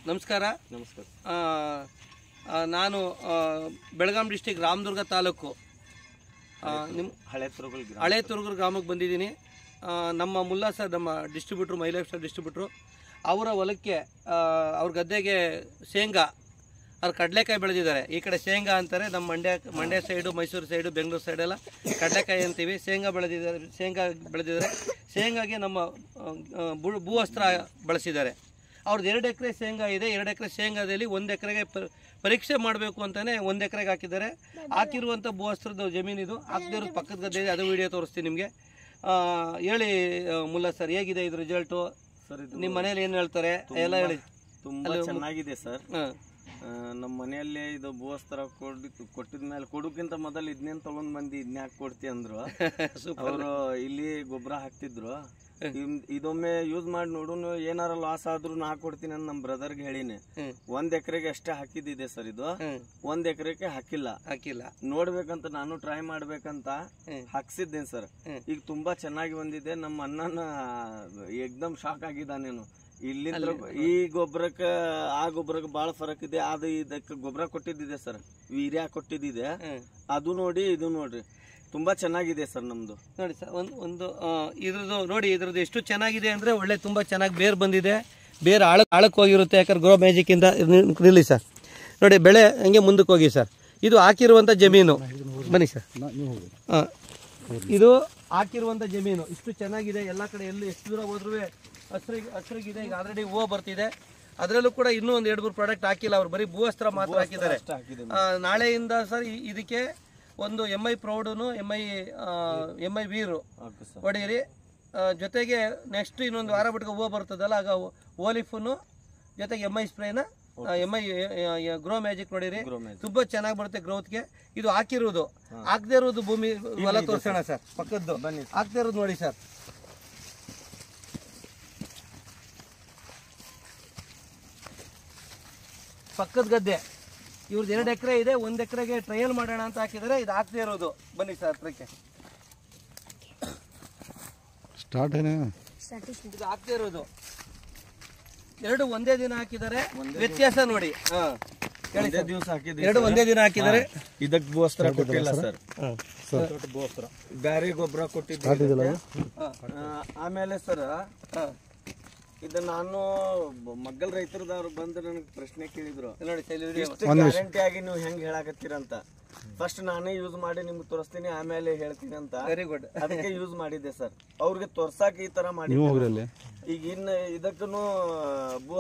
ನಮಸ್ಕಾರ. ನಮಸ್ಕಾರ. ನಾನು ಬೆಳಗಾಂ ಡಿಸ್ಟಿಕ್ ರಾಮದುರ್ಗ ತಾಲೂಕು ನಿಮ್ಮ ಹಳೆ ತುರುಗೂರು ಗ್ರಾಮಕ್ಕೆ ಬಂದಿದ್ದೀನಿ. ನಮ್ಮ ಮುಲ್ಲಾ ಸರ್, ನಮ್ಮ ಡಿಸ್ಟ್ರಿಬ್ಯೂಟ್ರು, ಮೈ ಲೈಫ್ ಸ್ಟೈಲ್ ಡಿಸ್ಟ್ರಿಬ್ಯೂಟ್ರು, ಅವರ ಹೊಲಕ್ಕೆ ಅವ್ರ ಗದ್ದೆಗೆ ಶೇಂಗಾ, ಅವ್ರು ಕಡಲೆಕಾಯಿ ಬೆಳೆದಿದ್ದಾರೆ. ಈ ಕಡೆ ಶೇಂಗಾ ಅಂತಾರೆ, ನಮ್ಮ ಮಂಡ್ಯ ಸೈಡು, ಮೈಸೂರು ಸೈಡು, ಬೆಂಗಳೂರು ಸೈಡೆಲ್ಲ ಕಡಲೆಕಾಯಿ ಅಂತೀವಿ. ಶೇಂಗಾ ಬೆಳೆದಿದ್ದಾರೆ. ಶೇಂಗಾಗೆ ನಮ್ಮ ಭೂ ಅಸ್ತ್ರ ಬಳಸಿದ್ದಾರೆ. ಅವ್ರದ್ದು 2 ಎಕರೆ ಶೇಂಗಾ ಇದೆ. 2 ಎಕರೆ ಶೇಂಗಾದಲ್ಲಿ 1 ಎಕರೆಗೆ ಪರೀಕ್ಷೆ ಮಾಡಬೇಕು ಅಂತಲೇ 1 ಎಕರೆಗೆ ಹಾಕಿದ್ದಾರೆ. ಹಾಕಿರುವಂಥ ಭೂ ಅಸ್ತ್ರದ ಜಮೀನಿದು. ಹಾಕದೇ ಇರೋದು ಪಕ್ಕದ ಗದ್ದೆ ಇದೆ, ಅದು ವಿಡಿಯೋ ತೋರಿಸ್ತೀನಿ ನಿಮಗೆ. ಹೇಳಿ ಮುಲ್ಲಾ ಸರ್, ಹೇಗಿದೆ ಇದು ರಿಸಲ್ಟು? ಸರ್, ನಿಮ್ಮ ಮನೇಲಿ ಏನು ಹೇಳ್ತಾರೆ ಎಲ್ಲ ಹೇಳಿ. ತುಂಬ ಚೆನ್ನಾಗಿದೆ ಸರ್. ನಮ್ಮ ಮನೆಯಲ್ಲೇ ಇದು ಭೂವಸ್ತ್ರ ಕೊಟ್ಟಿದ ಮೇಲೆ ಕೊಡೋಕ್ಕಿಂತ ಮೊದಲು ಇದನ್ನೇನು ತಗೊಂಡ್ ಬಂದು ಇದನ್ನ ಹಾಕಿ ಕೊಡ್ತಿ ಅಂದ್ರು. ಅವರು ಇಲ್ಲಿ ಗೊಬ್ಬರ ಹಾಕ್ತಿದ್ರು. ಇದೊಮ್ಮೆ ಯೂಸ್ ಮಾಡಿ ನೋಡು, ಏನಾರ ಲಾಸ್ ಆದ್ರೂ ನಾ ಕೊಡ್ತೀನಿ ಅಂತ ನಮ್ಮ ಬ್ರದರ್ಗೆ ಹೇಳಿನಿ. 1 ಎಕರೆಗೆ ಅಷ್ಟೇ ಹಾಕಿದ್ದಿದೆ ಸರ್. ಇದು 1 ಎಕರೆಗೆ ಹಾಕಿಲ್ಲ. ನೋಡ್ಬೇಕಂತ ನಾನು ಟ್ರೈ ಮಾಡ್ಬೇಕಂತ ಹಾಕ್ಸಿದ್ದೇನೆ ಸರ್. ಈಗ ತುಂಬಾ ಚೆನ್ನಾಗಿ ಬಂದಿದೆ. ನಮ್ಮ ಅಣ್ಣನ ಏಕ್ದಮ್ ಶಾಕ್ ಆಗಿದ್ದಾನೇನು. ಇಲ್ಲಿಂದ ಈ ಗೊಬ್ಬರಕ್ಕೆ ಆ ಗೊಬ್ಬರಕ್ಕೆ ಬಹಳ ಫರಕ್ ಇದೆ. ಅದು ಇದಕ್ಕೆ ಗೊಬ್ಬರ ಕೊಟ್ಟಿದ್ದಿದೆ ಸರ್, ವೀರ್ಯ ಕೊಟ್ಟಿದ್ದಿದೆ. ಅದು ನೋಡಿ, ಇದು ನೋಡ್ರಿ, ತುಂಬಾ ಚೆನ್ನಾಗಿದೆ ಸರ್ ನಮ್ದು. ನೋಡಿ ಸರ್, ಒಂದು ಇದ್ರದ್ದು ನೋಡಿ, ಇದ್ರದ್ದು ಎಷ್ಟು ಚೆನ್ನಾಗಿದೆ ಅಂದ್ರೆ ಒಳ್ಳೆ ತುಂಬಾ ಚೆನ್ನಾಗಿ ಬೇರ್ ಬಂದಿದೆ. ಬೇರೆ ಆಳಕ್ಕೆ ಹೋಗಿರುತ್ತೆ. ಯಾಕಂದ್ರೆ ಗ್ರೋ ಮ್ಯಾಜಿಕ್ ಇಂದ ನಿಲ್ಲಿ ಸರ್. ನೋಡಿ, ಬೆಳೆ ಹಂಗೆ ಮುಂದಕ್ಕೆ ಹೋಗಿ ಸರ್. ಇದು ಹಾಕಿರುವಂತ ಜಮೀನು, ಬನ್ನಿ ಸರ್. ಇದು ಹಾಕಿರುವಂತ ಜಮೀನು ಇಷ್ಟು ಚೆನ್ನಾಗಿದೆ. ಎಲ್ಲ ಕಡೆ ಎಲ್ಲಿ ಎಷ್ಟು ದೂರ ಹೋದ್ರೂ ಹಸ್ರಿಗಿದೆ. ಈಗ ಆಲ್ರೆಡಿ ಹೂವು ಬರ್ತಿದೆ. ಅದರಲ್ಲೂ ಕೂಡ ಇನ್ನೂ ಒಂದು 2-3 ಪ್ರಾಡಕ್ಟ್ ಹಾಕಿಲ್ಲ. ಅವ್ರು ಬರೀ ಭೂ ಅಸ್ತ್ರ ಮಾತ್ರ ಹಾಕಿದ್ದಾರೆ. ನಾಳೆಯಿಂದ ಸರ್ ಇದಕ್ಕೆ ಒಂದು MI ಪ್ರೌಡನು, MI ವೀರು ಹೊಡೀರಿ. ಜೊತೆಗೆ ನೆಕ್ಸ್ಟ್ ಇನ್ನೊಂದು ವಾರ ಬಿಟ್ಟು ಹೂವು ಬರ್ತದಲ್ಲ, ಆಗ ಓಲಿಫುನು ಜೊತೆಗೆ MI ಸ್ಪ್ರೇನ, MI ಗ್ರೋ ಮ್ಯಾಜಿಕ್ ನೋಡಿರಿ. ತುಂಬಾ ಚೆನ್ನಾಗಿ ಬರುತ್ತೆ ಗ್ರೋತ್ಗೆ. ಇದು ಹಾಕಿರೋದು. ಹಾಕದೇ ಇರೋದು ಭೂಮಿ ಹೊಲ ತೋರಿಸೋಣ ಸರ್, ಪಕ್ಕದ್ದು. ಹಾಕದೇ ಇರೋದು ನೋಡಿ ಸರ್. ಪಕ್ಕದ ಗದ್ದೆ ಇವ್ರದ್ದು 2 ಎಕರೆ ಇದೆ. 1 ಎಕರೆಗೆ ಟ್ರಯಲ್ ಮಾಡೋಣ ಅಂತ ಹಾಕಿದರೆ. ಇದು ಹಾಕದೇ ಇರೋದು. ಬನ್ನಿ ಸರ್ ಹತ್ರಕ್ಕೆ. ಇದು ಹಾಕದೇ ಇರೋದು. 2 ಒಂದೇ ದಿನ ಹಾಕಿದ್ದಾರೆ. ವ್ಯತ್ಯಾಸ ನೋಡಿ. ದಿವಸ ಹಾಕಿದ್ರೆ 2 ಒಂದೇ ದಿನ ಹಾಕಿದ್ದಾರೆ. ಇದಕ್ಕೆ ಭೂವಸ್ತ್ರ ಕೊಟ್ಟಿಲ್ಲ ಸರ್. ಬ್ಯಾರೆ ಗೊಬ್ಬರ ಕೊಟ್ಟಿದ್ದೆ. ಆಮೇಲೆ ಸರ್, ಇದು ನಾನು ಮಗ್ಗಲ್ ರೈತರದವ್ರು ಬಂದು ನನಗೆ ಪ್ರಶ್ನೆ ಕೇಳಿದ್ರು, ಗ್ಯಾರಂಟಿ ಆಗಿ ನೀವು ಹೆಂಗ್ ಹೇಳಾಕತ್ತೀರಂತ. ಫಸ್ಟ್ ನಾನೇ ಯೂಸ್ ಮಾಡಿ ನಿಮ್ಗೆ ತೋರಿಸ್ತೀನಿ, ಆಮೇಲೆ ಹೇಳ್ತೀನಿ ಅಂತ. Very good. ಅದಕ್ಕೆ ಯೂಸ್ ಮಾಡಿದ್ದೆ ಸರ್. ಅವ್ರಿಗೆ ತೋರ್ಸಾಕ ಈ ತರ ಮಾಡಿ. ಈಗ ಇನ್ನು ಇದಕ್ಕೂ ಭೂ